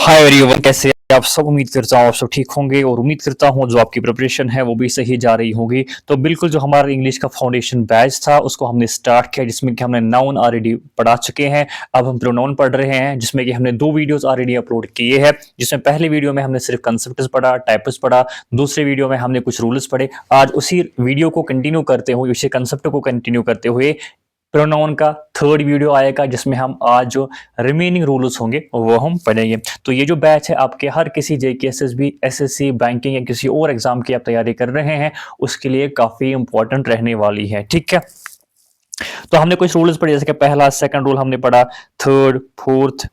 Hi everyone, कैसे आप सब। उम्मीद करता हूँ आप सब ठीक होंगे और उम्मीद करता हूँ जो आपकी प्रिपरेशन है वो भी सही जा रही होगी। तो बिल्कुल जो हमारा इंग्लिश का फाउंडेशन बैच था उसको हमने स्टार्ट किया, जिसमें कि हमने नाउन ऑलरेडी पढ़ा चुके हैं। अब हम प्रोनाउन पढ़ रहे हैं, जिसमें कि हमने 2 वीडियोस ऑलरेडी अपलोड किए हैं। जिसमें पहले वीडियो में हमने सिर्फ कंसेप्ट्स पढ़ा, टाइप्स पढ़ा। दूसरे वीडियो में हमने कुछ रूल्स पढ़े। आज उसी वीडियो को कंटिन्यू करते हुए, उसी कंसेप्ट को कंटिन्यू करते हुए प्रोनाउन का थर्ड वीडियो आएगा, जिसमें हम आज जो रिमेनिंग रूल्स होंगे वो हम पढ़ेंगे। तो ये जो बैच है आपके हर किसी जेके एसएसबी एसएससी बैंकिंग या किसी और एग्जाम की आप तैयारी कर रहे हैं उसके लिए काफी इंपॉर्टेंट रहने वाली है। ठीक है, तो हमने कुछ रूल्स पढ़े, जैसे कि पहला सेकंड रूल हमने पढ़ा, third fourth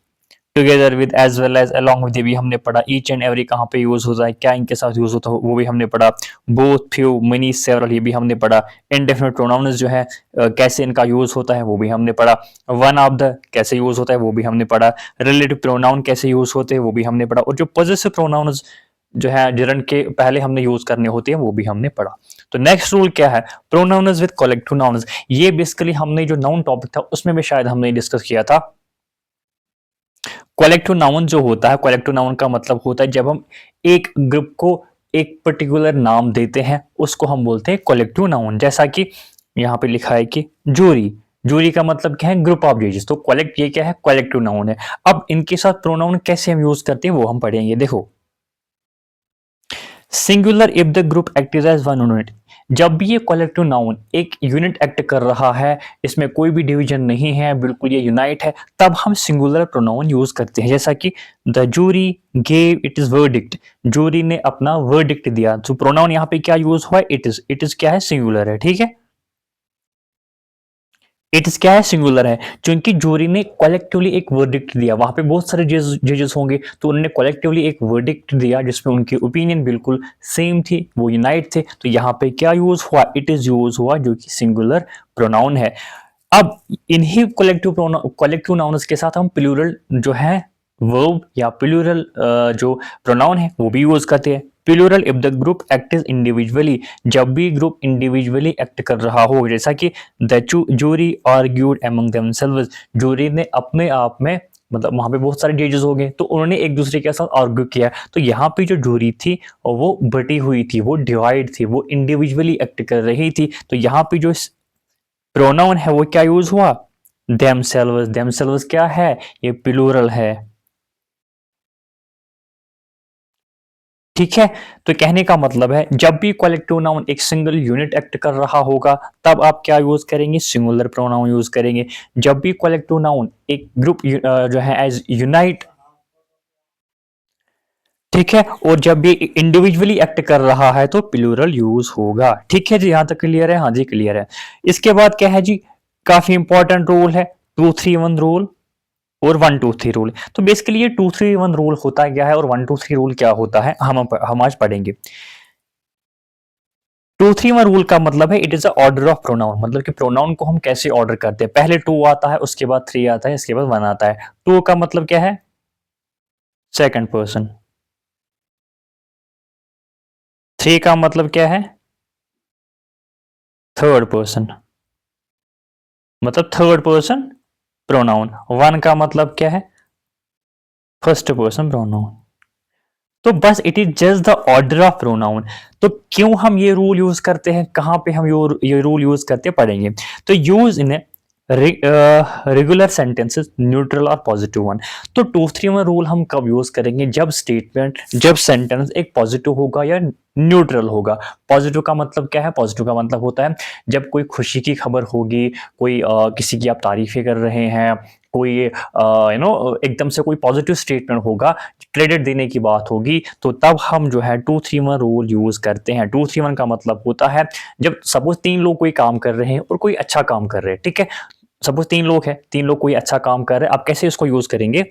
together with as well as along with, ये भी हमने पढ़ा। ईच एंड एवरी कहाँ पे यूज होता है, क्या इनके साथ यूज होता है, वो भी हमने पढ़ा। बोथ, फ्यू, मेनी, सेवरल, ये भी हमने पढ़ा। इनडेफिनिट प्रोनाउंस जो है कैसे इनका यूज होता है वो भी हमने पढ़ा। वन ऑफ द कैसे यूज होता है वो भी हमने पढ़ा। रिलेटिव प्रोनाउन कैसे यूज होते हैं वो भी हमने पढ़ा। और जो पॉजेसिव प्रोनाउंस जो है जिरन के पहले हमने यूज करने होते हैं वो भी हमने पढ़ा। तो नेक्स्ट रूल क्या है, प्रोनाउंस विद कलेक्टिव नाउन्स। ये बेसिकली हमने जो नाउन टॉपिक था उसमें भी शायद हमने डिस्कस किया था। कलेक्टिव नाउन जो होता है, कलेक्टिव नाउन का मतलब होता है जब हम एक ग्रुप को एक पर्टिकुलर नाम देते हैं उसको हम बोलते हैं कलेक्टिव नाउन। जैसा कि यहाँ पे लिखा है कि जूरी, जूरी का मतलब क्या है, ग्रुप ऑफ जजेस। तो कलेक्ट ये क्या है, कलेक्टिव नाउन है। अब इनके साथ प्रोनाउन कैसे हम यूज करते हैं वो हम पढ़ेंगे। देखो, singular if the group act as one unit. जब भी ये कलेक्टिव नाउन एक यूनिट एक्ट कर रहा है, इसमें कोई भी डिवीजन नहीं है, बिल्कुल ये यूनाइट है, तब हम सिंगुलर प्रोनाउन यूज करते हैं। जैसा कि the jury gave it is verdict, jury ने अपना वर्डिक्ट दिया। तो प्रोनाउन यहाँ पे क्या यूज हुआ है, इट इज। इट इज क्या है, सिंगुलर है। ठीक है, इट इज क्या है, सिंगुलर है, क्योंकि जूरी ने कलेक्टिवली एक वर्डिक्ट दिया। वहां पे बहुत सारे जजेस होंगे, तो उन्होंने कलेक्टिवली एक वर्डिक्ट दिया जिसमें उनकी ओपिनियन बिल्कुल सेम थी, वो यूनाइट थे। तो यहाँ पे क्या यूज हुआ, इट इज यूज हुआ, जो कि सिंगुलर प्रोनाउन है। अब इन्हीं कलेक्टिव नाउन्स के साथ हम प्लूरल जो है वर्ब या प्लूरल जो प्रोनाउन है वो भी यूज करते हैं। Plural if the group act is individually, जब भी ग्रुप इंडिविजुअली एक्ट कर रहा हो। जैसा कि the jury argued among themselves, jury ने अपने आप में, मतलब वहां पे बहुत सारे जजेस हो गए तो उन्होंने एक दूसरे के साथ आर्ग्यू किया। तो यहाँ पे जो जूरी थी वो बटी हुई थी, वो डिवाइड थी, वो इंडिविजुअली एक्ट कर रही थी। तो यहाँ पे जो प्रोनाउन है वो क्या यूज हुआ, देमसेल्व्स। देमसेल्व्स क्या है, ये प्लूरल है। ठीक है, तो कहने का मतलब है जब भी कलेक्टिव नाउन एक सिंगल यूनिट एक्ट कर रहा होगा तब आप क्या यूज करेंगे, सिंगुलर प्रोनाउन यूज करेंगे। जब भी कलेक्टिव नाउन एक ग्रुप जो है एज यूनाइट, ठीक है, और जब भी इंडिविजुअली एक्ट कर रहा है तो प्लूरल यूज होगा। ठीक है जी, यहां तक क्लियर है। हाँ जी, क्लियर है। इसके बाद क्या है जी, काफी इंपॉर्टेंट रूल है, 2-3-1 रूल और 1-2-3 रूल। तो बेसिकली ये 2-3-1 रूल होता क्या है और 1-2-3 रूल क्या होता है हम आज पढ़ेंगे। 2-3-1 रूल का मतलब है it is a order of pronoun, मतलब कि प्रोनाउन को हम कैसे ऑर्डर करते हैं। पहले 2 आता है, उसके बाद 3 आता है, इसके बाद 1 आता है। 2 का मतलब क्या है, सेकंड पर्सन। 3 का मतलब क्या है, थर्ड पर्सन, मतलब थर्ड पर्सन प्रोनाउन। 1 का मतलब क्या है, फर्स्ट पर्सन प्रोनाउन। तो बस it is just the order of pronoun. तो क्यों हम ये रूल यूज करते हैं, कहां पे हम ये रूल यूज करते पढ़ेंगे। तो use in regular sentences, neutral और पॉजिटिव वन। तो 2-3-1 रूल हम कब यूज करेंगे, जब स्टेटमेंट, जब सेंटेंस एक पॉजिटिव होगा या न्यूट्रल होगा। पॉजिटिव का मतलब क्या है, पॉजिटिव का मतलब होता है जब कोई खुशी की खबर होगी, कोई किसी की आप तारीफें कर रहे हैं, कोई एकदम से कोई पॉजिटिव स्टेटमेंट होगा, क्रेडिट देने की बात होगी, तो तब हम जो है 2-3-1 रूल यूज करते हैं। 2-3-1 का मतलब होता है जब सपोज 3 लोग कोई काम कर रहे हैं और कोई अच्छा काम कर रहे हैं। ठीक है, सपोज 3 लोग हैं, 3 लोग कोई अच्छा काम कर रहे हैं। आप कैसे इसको यूज करेंगे,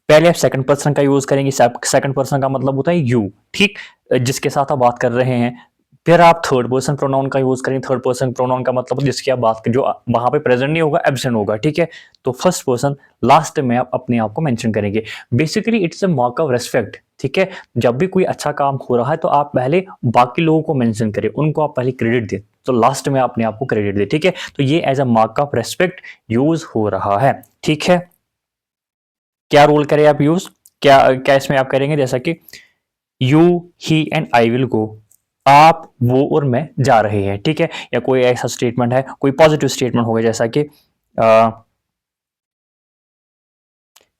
पहले आप सेकंड पर्सन का यूज करेंगे। सेकंड पर्सन का मतलब होता है यू, ठीक, जिसके साथ आप बात कर रहे हैं। फिर आप थर्ड पर्सन प्रोनाउन का यूज करेंगे। थर्ड पर्सन प्रोनाउन का मतलब जिसकी आप बात कर, जो वहां पे प्रेजेंट नहीं होगा, एब्सेंट होगा। ठीक है, तो फर्स्ट पर्सन लास्ट में आप अपने आप को मेंशन करेंगे। Basically it's a mark of respect. ठीक है, जब भी कोई अच्छा काम हो रहा है तो आप पहले बाकी लोगों को मेंशन करें, उनको आप पहले क्रेडिट दें, तो लास्ट में अपने आप को क्रेडिट दें। ठीक है, तो ये as a mark of respect use हो रहा है। ठीक है, क्या रूल करें आप यूज, क्या क्या इसमें आप करेंगे, जैसा कि you, he and I will go, आप, वो और मैं जा रहे हैं, ठीक है। या कोई ऐसा स्टेटमेंट है, कोई पॉजिटिव स्टेटमेंट होगा, जैसा कि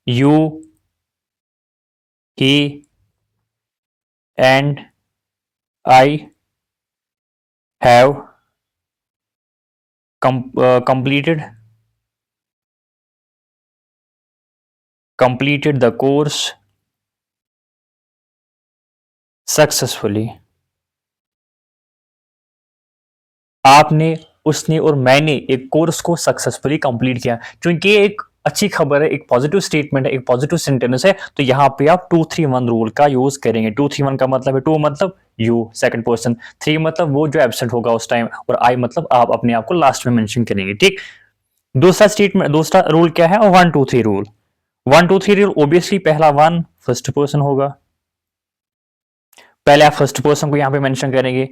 you, he and I have completed the course successfully. आपने, उसने और मैंने एक कोर्स को सक्सेसफुली कंप्लीट किया, क्योंकि ये एक अच्छी खबर है, एक पॉजिटिव स्टेटमेंट है, एक पॉजिटिव सेंटेंस है, तो यहां पे आप 2-3-1 रूल का यूज करेंगे। 2-3-1 का मतलब है, 2 मतलब यू सेकंड पर्सन, 3 मतलब वो जो एब्सेंट होगा उस टाइम, और आई मतलब आप अपने आप को लास्ट में मेंशन करेंगे, ठीक। दूसरा स्टेटमेंट, दूसरा रूल क्या है, 1-2-3 रूल। 1-2-3 रूल, ओबियसली पहला 1 फर्स्ट पर्सन होगा, पहले आप फर्स्ट पर्सन को यहां पे मेंशन करेंगे।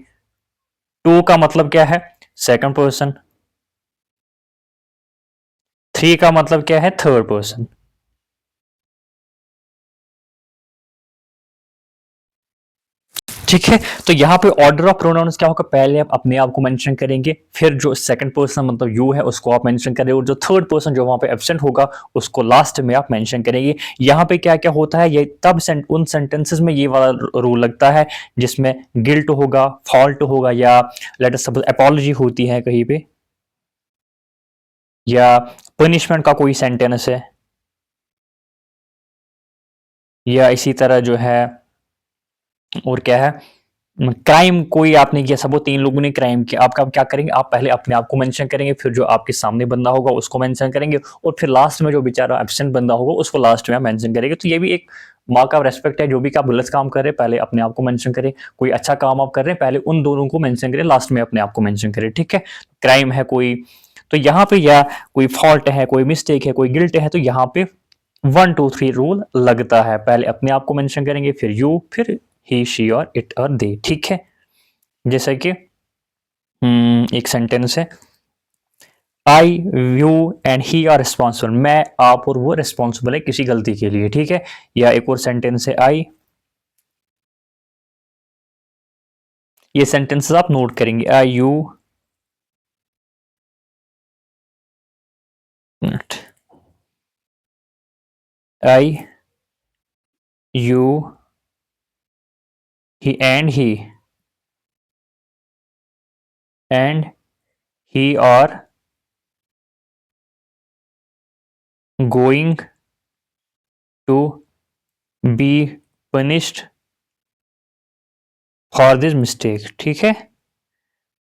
2 का मतलब क्या है, सेकंड पर्सन। 3 का मतलब क्या है, थर्ड पर्सन। ठीक है, तो यहां पे ऑर्डर ऑफ प्रोनाउंस क्या होगा, पहले आप अपने आप को मेंशन करेंगे, फिर जो सेकंड पर्सन मतलब यू है उसको आप मेंशन करेंगे, और जो थर्ड पर्सन जो वहां पे एब्सेंट होगा उसको लास्ट में आप मेंशन करेंगे। यहां पे क्या क्या होता है, ये तब उन सेंटेंसेस में ये वाला रूल लगता है जिसमें गिल्ट होगा, फॉल्ट होगा, या लेट अस सपोज अपॉलजी होती है कहीं पे, या पनिशमेंट का कोई सेंटेंस है, या इसी तरह जो है, और क्या है, क्राइम कोई आपने किया, सब 3 लोगों ने क्राइम किया, आपका क्या करेंगे, आप पहले अपने आप को मेंशन करेंगे, फिर जो आपके सामने बंदा होगा उसको मेंशन करेंगे, और फिर लास्ट में जो बेचारा एब्सेंट बंदा होगा उसको लास्ट में आप मेंशन करेंगे। तो ये भी एक मार्क ऑफ रेस्पेक्ट है, जो भी आप गलत काम कर रहे हैं पहले अपने आप को मेंशन करें, कोई अच्छा काम आप कर रहे हैं पहले उन दोनों को मेंशन करें, लास्ट में अपने आप को मेंशन करें, ठीक है। क्राइम है कोई, तो यहाँ पे, या कोई फॉल्ट है, कोई मिस्टेक है, कोई गिल्ट है, तो यहाँ पे 1-2-3 रूल लगता है, पहले अपने आप को मेंशन करेंगे, फिर यू, फिर ही, शी और इट और दे, ठीक है। जैसे कि एक सेंटेंस है, I, you and he are responsible, मैं, आप और वो रिस्पॉन्सिबल है किसी गलती के लिए, ठीक है। या एक और सेंटेंस है, आई, ये सेंटेंसेस आप नोट करेंगे, I, you, I, you, he and he are going to be punished for this mistake, ठीक है।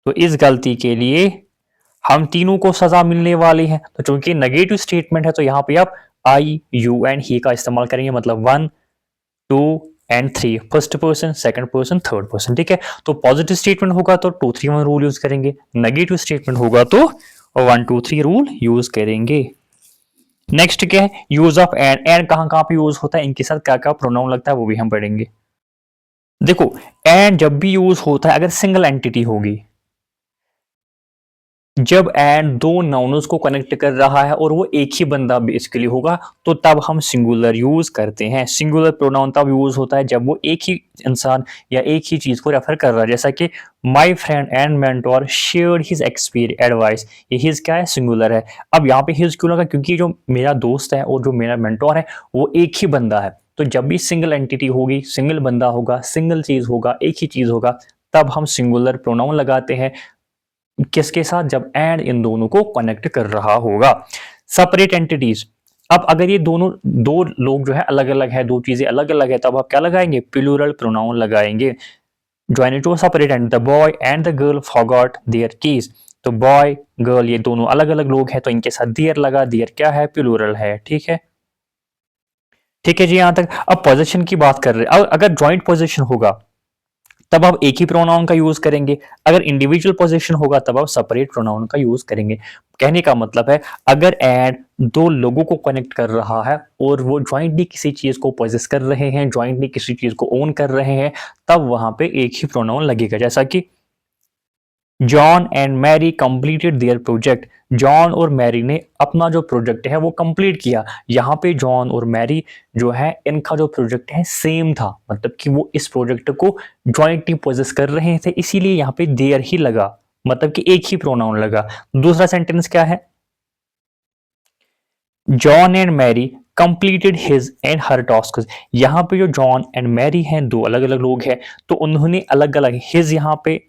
तो इस गलती के लिए हम तीनों को सजा मिलने वाली है, तो चूंकि नेगेटिव स्टेटमेंट है तो यहां पे आप आई, यू एंड ही का इस्तेमाल करेंगे, मतलब 1-2 and 3, first person, second person, third person, ठीक है। तो पॉजिटिव स्टेटमेंट होगा तो 2-3-1 रूल यूज करेंगे, नेगेटिव स्टेटमेंट होगा तो 1-2-3 रूल यूज करेंगे। नेक्स्ट क्या है, यूज ऑफ एंड। एंड कहां कहां पे यूज होता है, इनके साथ क्या क्या प्रोनाउन लगता है वो भी हम पढ़ेंगे। देखो, एंड जब भी यूज होता है अगर सिंगल एंटिटी होगी, जब एंड दो नाउन्स को कनेक्ट कर रहा है और वो एक ही बंदा बेसिकली होगा, तो तब हम सिंगुलर यूज करते हैं। सिंगुलर प्रोनाउन तब यूज होता है जब वो एक ही इंसान या एक ही चीज को रेफर कर रहा है, जैसा कि my friend and mentor shared his experience advice, ये हिज क्या है, सिंगुलर है। अब यहाँ पे हिज क्यों लगा, क्योंकि जो मेरा दोस्त है और जो मेरा मेंटोर है वो एक ही बंदा है, तो जब भी सिंगल एंटिटी होगी, सिंगल बंदा होगा, सिंगल चीज होगा, एक ही चीज होगा, तब हम सिंगुलर प्रोनाउन लगाते हैं। किसके साथ, जब एंड इन दोनों को कनेक्ट कर रहा होगा। सेपरेट एंटिटीज, अब अगर ये दोनों दो लोग जो है अलग अलग है, दो चीजें अलग अलग है, तब आप क्या लगाएंगे, प्लूरल प्रोनाउन लगाएंगे। Join to separate and, the boy and the girl forgot their keys, तो बॉय गर्ल ये दोनों अलग अलग लोग हैं, तो इनके साथ देयर लगा, देयर क्या है, प्लूरल है, ठीक है। ठीक है जी, यहां तक। अब पोजीशन की बात कर रहे हैं, अगर ज्वाइंट पोजीशन होगा तब आप एक ही प्रोनाउन का यूज करेंगे, अगर इंडिविजुअल पोजीशन होगा तब आप सेपरेट प्रोनाउन का यूज करेंगे। कहने का मतलब है, अगर एंड दो लोगों को कनेक्ट कर रहा है और वो ज्वाइंटली किसी चीज को पोजेस कर रहे हैं, ज्वाइंटली किसी चीज को ओन कर रहे हैं, तब वहां पे एक ही प्रोनाउन लगेगा। जैसा कि John and Mary completed their project, John और मैरी ने अपना जो प्रोजेक्ट है वो कंप्लीट किया। यहाँ पे जॉन और मैरी जो है इनका जो प्रोजेक्ट है सेम था, मतलब कि वो इस प्रोजेक्ट को जॉइंटली पोजेस कर रहे थे, इसीलिए यहाँ पे देयर ही लगा, मतलब कि एक ही प्रोनाउन लगा। दूसरा सेंटेंस क्या है, John and Mary completed his and her task. यहाँ पे जो जॉन एंड मैरी हैं दो अलग अलग लोग हैं, तो उन्होंने अलग अलग, हिज यहाँ पे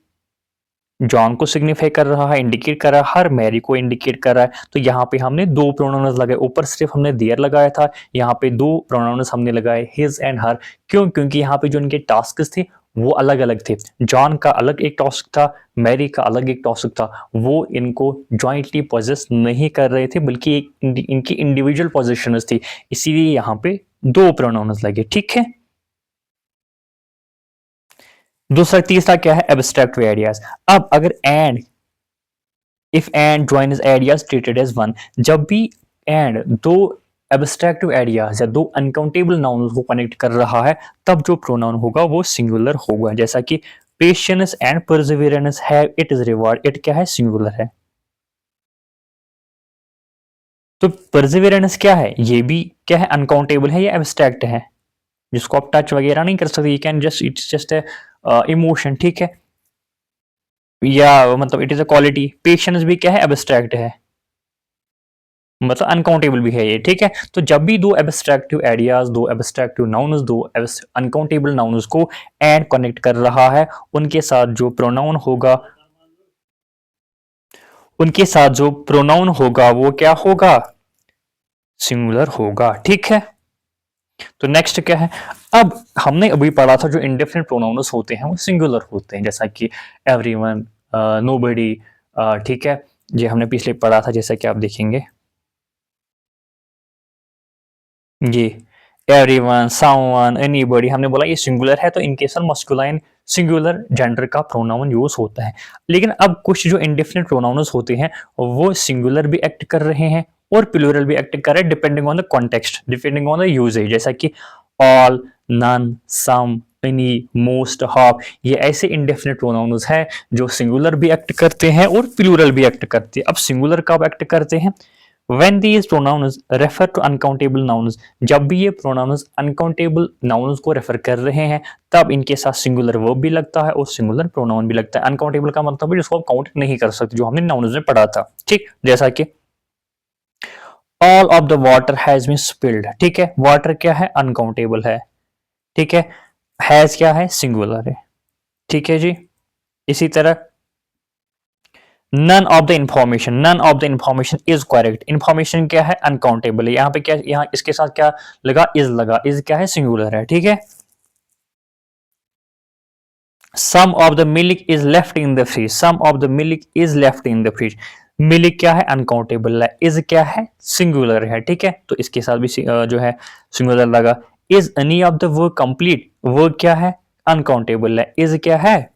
जॉन को सिग्निफाई कर रहा है, इंडिकेट कर रहा है, हर मैरी को इंडिकेट कर रहा है। तो यहाँ पे हमने दो प्रोनाउंस लगाए, ऊपर सिर्फ हमने देयर लगाया था, यहाँ पे दो प्रोनाउंस हमने लगाए हिज एंड हर। क्यों? क्योंकि यहाँ पे जो इनके टास्क थे वो अलग अलग थे। जॉन का अलग एक टास्क था, मैरी का अलग एक टास्क था, वो इनको ज्वाइंटली पोजेस नहीं कर रहे थे, बल्कि एक इनकी इंडिविजुअल पोजिशन थी, इसीलिए यहाँ पे दो प्रोनाउंस लगे। ठीक है, दूसरा तीसरा क्या है, एब्स्ट्रैक्ट आइडियाज। अब अगर and, if and join ideas treated as one, जब भी एंड दो एब्स्ट्रैक्टिव आइडियाज या दो अनकाउंटेबल नाउन्स को कनेक्ट कर रहा है, तब जो प्रोनाउन होगा वो सिंगुलर होगा। जैसा कि patience and Perseverance have it is reward, it क्या है, सिंगुलर है। तो परसिवियरेंस क्या है, ये भी क्या है, अनकाउंटेबल है या एब्स्ट्रैक्ट है, जिसको आप टच वगैरह नहीं कर सकते, you can just, it's just emotion. ठीक है, या मतलब it is a quality. Patience भी क्या है, एब्स्ट्रैक्ट है, मतलब अनकाउंटेबल भी है ये। ठीक है, तो जब भी दो एब्स्ट्रैक्टिव आइडियाज, दो एब्स्ट्रैक्टिव नाउन्स, दो अनकाउंटेबल नाउन्स को एंड कनेक्ट कर रहा है, उनके साथ जो प्रोनाउन होगा, उनके साथ जो प्रोनाउन होगा वो क्या होगा, सिंगुलर होगा। ठीक है, तो नेक्स्ट क्या है, अब हमने अभी पढ़ा था जो इंडेफिनिट प्रोनाउंस होते हैं वो सिंगुलर होते हैं, जैसा कि एवरीवन, नोबडी। ठीक है, ये हमने पिछले पढ़ा था, जैसा कि आप देखेंगे ये एवरीवन, समवन, एनीबॉडी, हमने बोला ये सिंगुलर है, तो इनकेस मस्कुलाइन सिंगुलर जेंडर का प्रोनाउन यूज होता है। लेकिन अब कुछ जो इंडेफिनिट प्रोनाउंस होते हैं वो सिंगुलर भी एक्ट कर रहे हैं और प्लूरल भी एक्ट कर रहे हैं, depending on the context, depending on the usage. जैसा कि all, none, some, any, most, half, ये ऐसे इंडेफिनिट प्रोनाउंस हैं जो सिंगुलर भी एक्ट करते हैं और प्लूरल भी एक्ट करते हैं। अब सिंगुलर कब एक्ट करते हैं, when these pronouns refer to uncountable nouns, जब भी ये pronouns uncountable nouns को रेफर कर रहे हैं तब इनके साथ सिंगुलर वर्ब भी लगता है और सिंगुलर प्रोनाउन भी लगता है। अनकाउंटेबल का मतलब है जिसको आप काउंट नहीं कर सकते, जो हमने नाउन्स में पढ़ा था। ठीक, जैसा कि all of the water has been spilled. ठीक है, वाटर क्या है, अनकाउंटेबल है। ठीक है, हैज क्या है, सिंगुलर है। ठीक है जी, इसी तरह none of the information, none of the information is correct, information क्या है, अनकाउंटेबल है। यहाँ पे क्या, यहाँ इसके साथ क्या लगा, इज लगा, इज क्या है, सिंगुलर है। ठीक है, some of the milk is left in the fridge, some of the milk is left in the fridge, milk क्या है, अनकाउंटेबल है, इज क्या है, सिंगुलर है। ठीक है, तो इसके साथ भी जो है सिंगुलर लगा। Is any of the work complete, work क्या है, अनकाउंटेबल है, इज क्या है,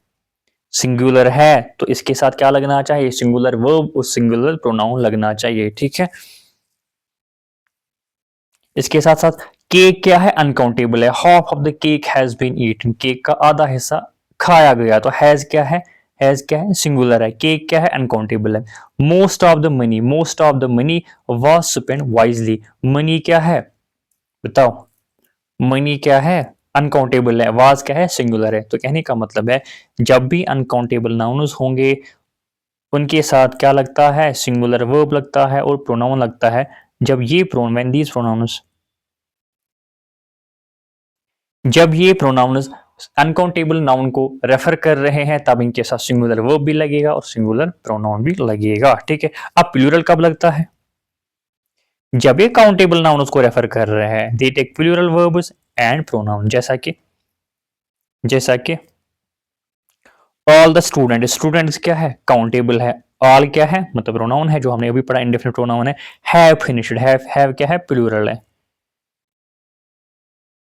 सिंगुलर है, तो इसके साथ क्या लगना चाहिए, सिंगुलर वर्ब और सिंगुलर प्रोनाउन लगना चाहिए। ठीक है, इसके साथ साथ केक क्या है, अनकाउंटेबल है, half of the cake has been eaten, cake का आधा हिस्सा खाया गया, तो हैज क्या है, हैज क्या है, सिंगुलर है, केक क्या है, अनकाउंटेबल है। Most of the money, most of the money was spent wisely, money क्या है, बताओ, मनी क्या है, अनकाउंटेबल है, वाज क्या है, सिंगुलर है। तो कहने का मतलब है जब भी अनकाउंटेबल नाउन्स होंगे उनके साथ क्या लगता है, सिंगुलर वर्ब लगता है और प्रोनाउन लगता है। जब ये व्हेन दीज प्रोनाउंस, जब ये प्रोनाउंस अनकाउंटेबल नाउन को रेफर कर रहे हैं तब इनके साथ सिंगुलर वर्ब भी लगेगा और सिंगुलर प्रोनाउन भी लगेगा। ठीक है, अब प्लूरल कब लगता है, जब ये काउंटेबल नाउन्स को रेफर कर रहे हैं, they take plural verbs and pronoun. जैसा कि ऑल द स्टूडेंट, स्टूडेंट्स क्या है, काउंटेबल है, ऑल क्या है, मतलब प्रोनाउन है जो हमने अभी पढ़ा, इंडेफिनिट प्रोनाउन है। हैव फिनिश्ड, हैव क्या है, प्लूरल है,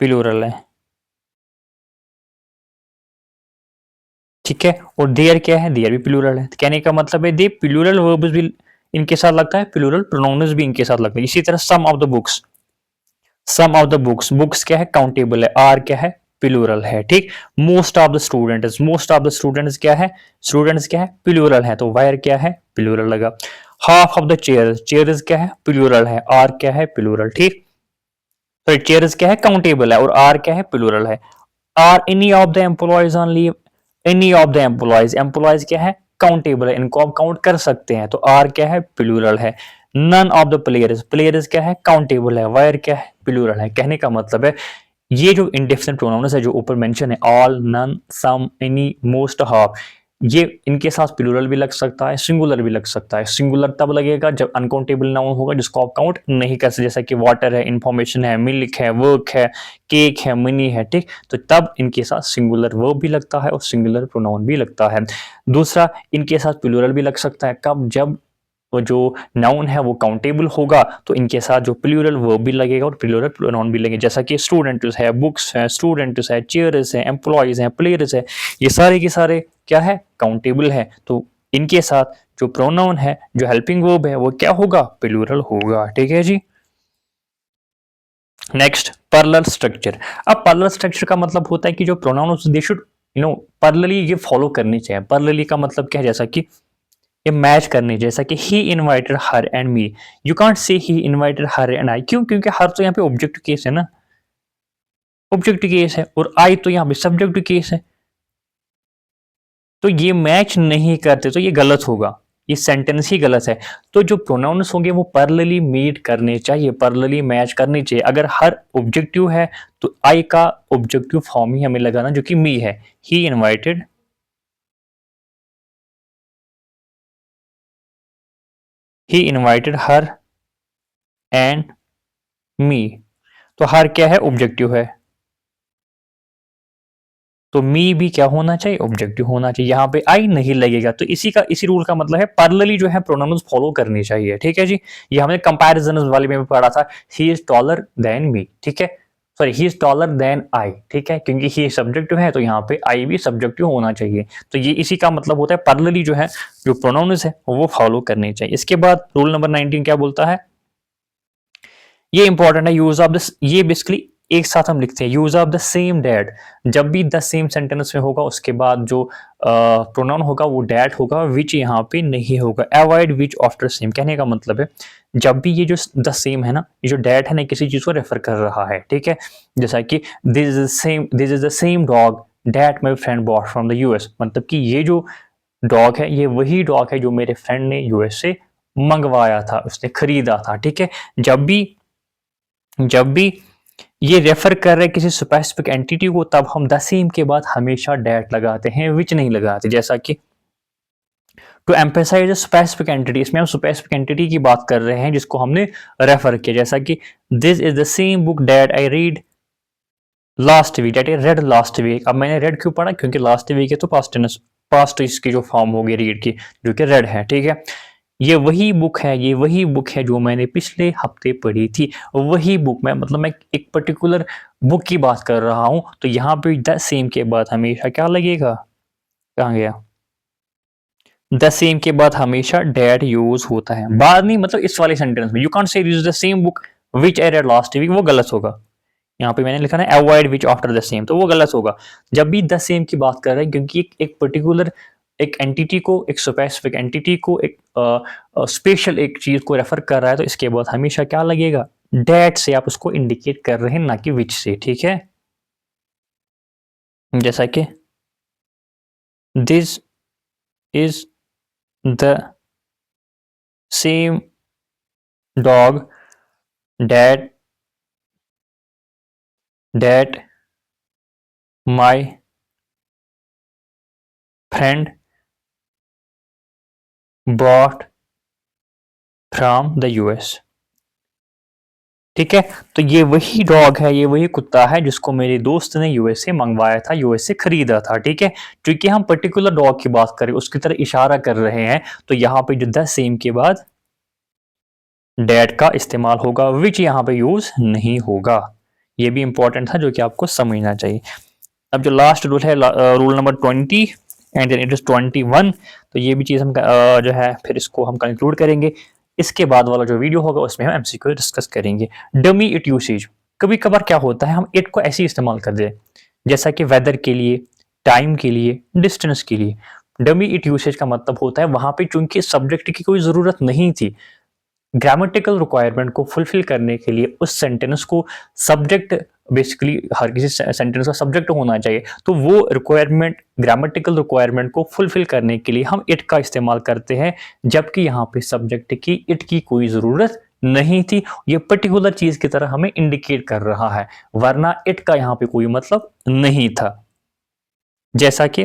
प्लूरल है। ठीक है, और देयर क्या है, देयर भी प्लूरल है। तो कहने का मतलब है दे प्लूरल वर्ब्स भी इनके साथ लगता है, प्लूरल प्रोनाउन्स भी इनके साथ लगता है। इसी तरह some of the books, some of the books, books क्या है, काउंटेबल है, आर क्या है, प्लूरल है, ठीक। Most of the students, most of the students क्या है, स्टूडेंट्स क्या है, प्लूरल है, तो वायर क्या है, प्लूरल लगा। Half of the chairs, chairs क्या है, प्लूरल है, आर क्या है, प्लूरल, ठीक। तो चेयर्स क्या है, काउंटेबल है, और आर क्या है, प्लूरल है। Are any of the employees on leave, any of the employees, employees क्या है, काउंटेबल है, इनको आप काउंट कर सकते हैं, तो आर क्या है, प्लूरल है। None of the players, players क्या है, काउंटेबल है, वायर क्या है, प्लूरल है। कहने का मतलब है ये जो इंडेफिनिट प्रोनाउंस है जो ऊपर मेंशन है, all, none, some, any, most, half, ये इनके साथ प्लूरल भी लग सकता है, सिंगुलर भी लग सकता है। सिंगुलर तब लगेगा जब अनकाउंटेबल नाउन होगा जिसको आप काउंट नहीं कर सकते, जैसा कि वाटर है, इंफॉर्मेशन है, मिल्क है, वर्क है, केक है, मनी है, ठीक। तो तब इनके साथ सिंगुलर वर्ब भी लगता है और सिंगुलर प्रोनाउन भी लगता है। दूसरा, इनके साथ प्लूरल भी लग सकता है, कब, जब वो जो नाउन है वो काउंटेबल होगा तो इनके साथ जो प्लूरल वर्ब भी लगेगा और प्लूरल प्रोनाउन भी लगेगा, जैसा कि स्टूडेंट्स है, बुक्स है, स्टूडेंट्स है, चेयर्स है, एम्प्लॉयज है, प्लेयर्स है, ये सारे के सारे क्या है, काउंटेबल है। तो इनके साथ जो प्रोनाउन है, जो हेल्पिंग वर्ब है, वो क्या होगा, प्लूरल होगा, ठीक है जी। Next, parallel structure. अब पैरेलल स्ट्रक्चर का मतलब होता है कि जो प्रोनाउन दे शुड पैरेलली ये फॉलो करनी चाहिए। पैरेलली का मतलब क्या है, जैसा कि ये मैच करने, जैसा कि he invited her and me, you can't say he invited her and I, क्यों, क्योंकि हर तो यहाँ पे ऑब्जेक्ट केस है ना, ऑब्जेक्ट केस है, और आई तो यहाँ पे सब्जेक्ट केस है, तो ये मैच नहीं करते, तो ये गलत होगा, ये सेंटेंस ही गलत है। तो जो प्रोनाउंस होंगे वो पैरेलली मीट करने चाहिए, पैरेलली मैच करनी चाहिए। अगर हर ऑब्जेक्टिव है तो आई का ऑब्जेक्टिव फॉर्म ही हमें लगाना जो कि मी है, he invited, he invited her and me, तो हर क्या है, ऑब्जेक्टिव है, तो मी भी क्या होना चाहिए, ऑब्जेक्टिव होना चाहिए, यहाँ पे आई नहीं लगेगा। तो इसी रूल का मतलब है पैरेलली जो है प्रोनाउंस फॉलो करनी चाहिए, ठीक है जी। ये हमने कंपैरिजन वाले में भी पढ़ा था, he is taller than me, ठीक है, sorry he is taller than I, ठीक है, क्योंकि ही सब्जेक्टिव है तो यहाँ पे आई भी सब्जेक्टिव होना चाहिए। तो ये इसी का मतलब होता है पैरेलली जो है जो प्रोनाउंस है वो फॉलो करनी चाहिए। इसके बाद रूल नंबर 19 क्या बोलता है, ये इंपॉर्टेंट है, यूज ऑफ दिस, ये बेसिकली एक साथ हम लिखते हैं, use of the same that, जब भी द सेम सेंटेंस में होगा उसके बाद जो प्रोनाउन होगा वो डैट होगा, विच यहाँ पे नहीं होगा। अवॉइड विच आफ्टर सेम, कहने का मतलब है जब भी ये जो द सेम है ना, ये जो डैट है ना, किसी चीज को रेफर कर रहा है, ठीक है, जैसा कि this is the same dog that my friend bought from the US, मतलब कि ये जो डॉग है ये वही डॉग है जो मेरे फ्रेंड ने यूएस से मंगवाया था, उसने खरीदा था, ठीक है। जब भी ये रेफर कर रहे किसी स्पेसिफिक एंटिटी को तब हम द सेम के बाद हमेशा डैट लगाते हैं, विच नहीं लगाते, जैसा कि टू एम्फेसाइज स्पेसिफिक एंटिटी, इसमें हम स्पेसिफिक एंटिटी की बात कर रहे हैं जिसको हमने रेफर किया, जैसा कि this is the same book that I read last week, that I read last week. अब मैंने रेड क्यों पढ़ा, क्योंकि लास्ट वीक है तो पास्ट टेंस, पास्ट इसकी जो फॉर्म होगी रीड की जो कि रेड है, ठीक है। ये वही बुक है, ये वही बुक है जो मैंने पिछले हफ्ते पढ़ी थी, वही बुक में, मतलब मैं एक पर्टिकुलर बुक की बात कर रहा हूं, तो यहाँ पे द सेम के बाद हमेशा क्या लगेगा, कहाँ गया, द सेम के बाद हमेशा डेट यूज होता है, बाद नहीं, मतलब इस वाले सेंटेंस में you can't say use the same book which I read last week, वो गलत होगा। यहाँ पे मैंने लिखा ना avoid which after the same, तो वो गलत होगा। जब भी द सेम की बात कर रहे हैं, क्योंकि एक पर्टिकुलर एक एंटिटी को, एक स्पेसिफिक एंटिटी को, एक स्पेशल एक चीज को रेफर कर रहा है, तो इसके बाद हमेशा क्या लगेगा, डेट से आप उसको इंडिकेट कर रहे हैं, ना कि विच से, ठीक है। जैसा कि this is the same dog that that my friend bought from the US, ठीक है। तो ये वही डॉग है, ये वही कुत्ता है जिसको मेरे दोस्त ने यूएस से मंगवाया था, यूएस से खरीदा था, ठीक है। क्योंकि हम पर्टिकुलर डॉग की बात करें, उसकी तरह इशारा कर रहे हैं, तो यहाँ पे जो द सेम के बाद डेट का इस्तेमाल होगा, विच यहाँ पे यूज नहीं होगा। ये भी इंपॉर्टेंट था जो कि आपको समझना चाहिए। अब जो लास्ट रूल है, rule number 20 and then it is 21, तो ये भी चीज हम जो है फिर इसको हम कंक्लूड करेंगे। इसके बाद वाला जो वीडियो होगा उसमें हम एमसीक्यू डिस्कस करेंगे। डमी इट यूसेज, कभी कभार क्या होता है हम इट को ऐसे ही इस्तेमाल कर दे, जैसा कि वेदर के लिए, टाइम के लिए, डिस्टेंस के लिए। डमी इट यूसेज का मतलब होता है वहां पे चूंकि सब्जेक्ट की कोई जरूरत नहीं थी, ग्रामेटिकल रिक्वायरमेंट को फुलफिल करने के लिए उस सेंटेंस को सब्जेक्ट, बेसिकली हर किसी सेंटेंस का सब्जेक्ट होना चाहिए, तो वो रिक्वायरमेंट, ग्रामेटिकल रिक्वायरमेंट को फुलफिल करने के लिए हम इट का इस्तेमाल करते हैं, जबकि यहाँ पे सब्जेक्ट की इट की कोई ज़रूरत नहीं थी। ये पर्टिकुलर चीज की तरह हमें इंडिकेट कर रहा है, वरना इट का यहाँ पे कोई मतलब नहीं था। जैसा कि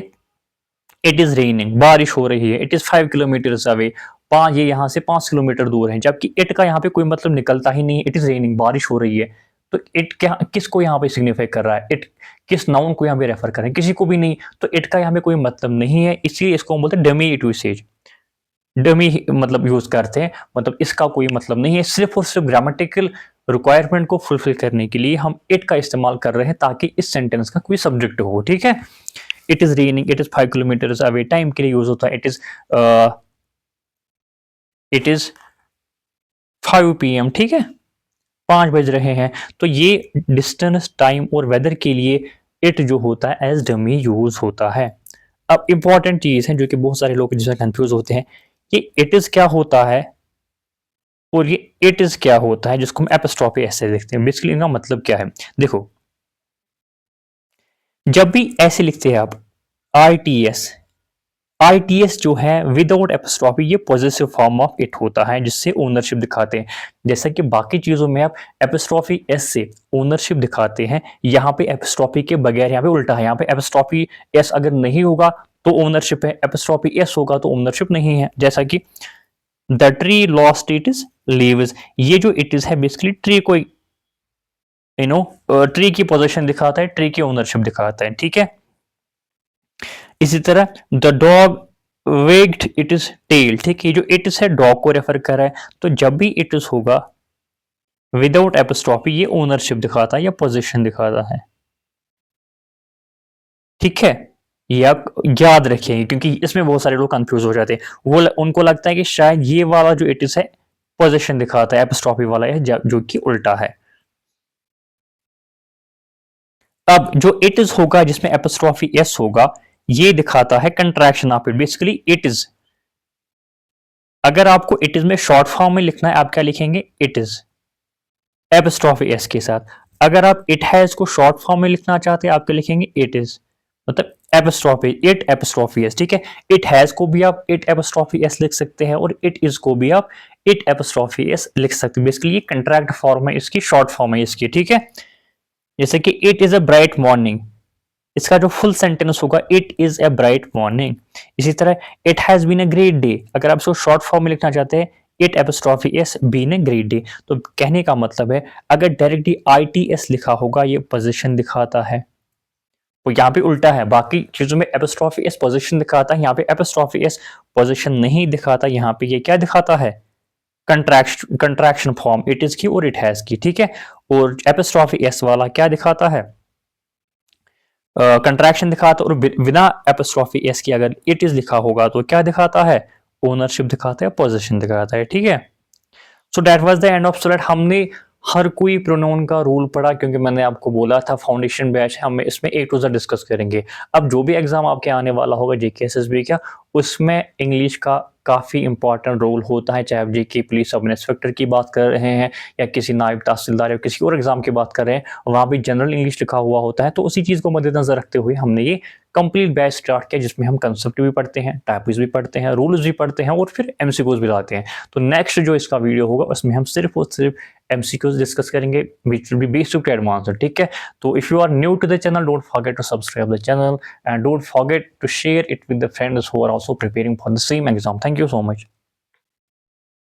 इट इज रेनिंग, बारिश हो रही है, इट इज 5 किलोमीटर अवे, ये यहां से 5 किलोमीटर दूर है, जबकि इट का यहाँ पे कोई मतलब निकलता ही नहीं है। इट इज रेनिंग, बारिश हो रही है, तो इट क्या किसको यहाँ पे सिग्निफाई कर रहा है? इट किस नाउन को यहाँ पे रेफर कर रहा है? किसी को भी नहीं, तो इट का यहाँ पे कोई मतलब नहीं है, इसलिए इसको हम बोलते हैं डमी इट यूसेज। डमी मतलब यूज करते हैं, मतलब इसका कोई मतलब नहीं है, सिर्फ और सिर्फ ग्रामेटिकल रिक्वायरमेंट को फुलफिल करने के लिए हम इट का इस्तेमाल कर रहे हैं, ताकि इस सेंटेंस का कोई सब्जेक्ट हो। ठीक है, it is raining, it is 5 kilometre away, time के लिए यूज होता है, इट इज 5 PM। ठीक है, 5 बज रहे हैं, तो ये डिस्टेंस, टाइम और वेदर के लिए इट जो होता है एज डमी यूज होता है। अब इंपॉर्टेंट चीज है जो कि बहुत सारे लोग जिससे कंफ्यूज होते हैं, कि इट इज क्या होता है और ये इट इज क्या होता है, जिसको हम एपोस्ट्रोफी ऐसे लिखते हैं। बेसिकली इनका मतलब क्या है, देखो जब भी ऐसे लिखते हैं आप ITS, ITS जो है विदाउट एपोस्ट्रोफी, ये पॉजेसिव फॉर्म ऑफ इट होता है, जिससे ओनरशिप दिखाते हैं। जैसा कि बाकी चीजों में आप एपोस्ट्रोफी एस से ओनरशिप दिखाते हैं, यहाँ पे एपोस्ट्रोफी के बगैर यहाँ पे उल्टा है। यहाँ पे एपोस्ट्रोफी एस अगर नहीं होगा तो ओनरशिप है, एपोस्ट्रोफी एस होगा तो ओनरशिप नहीं है। जैसा कि the tree lost its leaves, ये जो इट इज है बेसिकली ट्री को ट्री की पोजीशन दिखाता है, ट्री की ओनरशिप दिखाता है। ठीक है, इसी तरह the dog wagged it is tail, ठीक है, जो इट इज है डॉग को रेफर कर रहा है, तो जब भी इट इज होगा विदाउट एपोस्ट्रोफी ये ओनरशिप दिखाता है या पोजीशन दिखाता है। ठीक है, ये आप याद रखेंगे, क्योंकि इसमें बहुत सारे लोग कंफ्यूज हो जाते हैं, वो उनको लगता है कि शायद ये वाला जो इट इज है पोजीशन दिखाता है, एपोस्ट्रोफी वाला है जो कि उल्टा है। अब जो इट इज होगा जिसमें एपोस्ट्रोफी एस होगा, ये दिखाता है contraction of it, basically it is. अगर आपको इट इज में शॉर्ट फॉर्म में लिखना है, आप क्या लिखेंगे? इट इज एपोस्ट्रोफी एस के साथ। अगर आप इट हैज को शॉर्ट फॉर्म में लिखना चाहते हैं, आप क्या लिखेंगे? इट इज, मतलब एपोस्ट्रोफी इट एपोस्ट्रोफी एस। ठीक है, इट हैज को भी आप इट एपोस्ट्रोफी एस लिख सकते हैं, और इट इज को भी आप इट एपोस्ट्रोफी एस लिख सकते हैं। बेसिकली ये कंट्रैक्ट फॉर्म है इसकी, शॉर्ट फॉर्म है इसकी। ठीक है, जैसे कि it is a bright morning, इसका जो फुल सेंटेंस होगा it is a bright morning. इसी तरह it has been a great day, अगर आप इसको शॉर्ट फॉर्म में लिखना चाहते हैं, it apostrophe S been a great day. तो कहने का मतलब है अगर डायरेक्टली ITS लिखा होगा ये पोजीशन दिखाता है, तो यहाँ पे उल्टा है, बाकी चीजों में एपोस्ट्रोफी एस पोजीशन दिखाता है, यहाँ पे एपोस्ट्रोफी एस पोजीशन नहीं दिखाता, यहाँ पे ये क्या दिखाता है? कंट्रैक्शन फॉर्म इट इज की और इट हैज की। ठीक है, और एपोस्ट्रोफी एस वाला क्या दिखाता है? कंट्रैक्शन दिखाता है, और बिना एपोस्ट्रोफी एस की अगर इट इज लिखा होगा तो क्या दिखाता है? ओनरशिप दिखाता है, पोजीशन दिखाता है। ठीक है, so that was the end of student. हमने हर कोई प्रोनाउन का रूल पढ़ा, क्योंकि मैंने आपको बोला था फाउंडेशन बैच है, हम इसमें A to Z डिस्कस करेंगे। अब जो भी एग्जाम आपके आने वाला होगा JK SSB का, उसमें इंग्लिश का काफ़ी इंपॉर्टेंट रोल होता है, चाहे आप JK पुलिस सब इंस्पेक्टर की बात कर रहे हैं या किसी नायब तहसीलदार या किसी और एग्जाम की बात कर रहे हैं, वहाँ भी जनरल इंग्लिश लिखा हुआ होता है। तो उसी चीज़ को मद्देनजर रखते हुए हमने ये कंप्लीट बैच स्टार्ट किया, जिसमें हम कंसेप्ट भी पढ़ते हैं, टाइप्स भी पढ़ते हैं, रूल्स भी पढ़ते हैं, और फिर MCQs भी लाते हैं। तो नेक्स्ट जो इसका वीडियो होगा उसमें हम सिर्फ और सिर्फ MCQs डिस्कस करेंगे, which will be basic to advanced। ठीक है, तो if you are new to the channel, don't forget to subscribe the channel and don't forget to share it with the friends who are also preparing for the same exam। Thank you so much।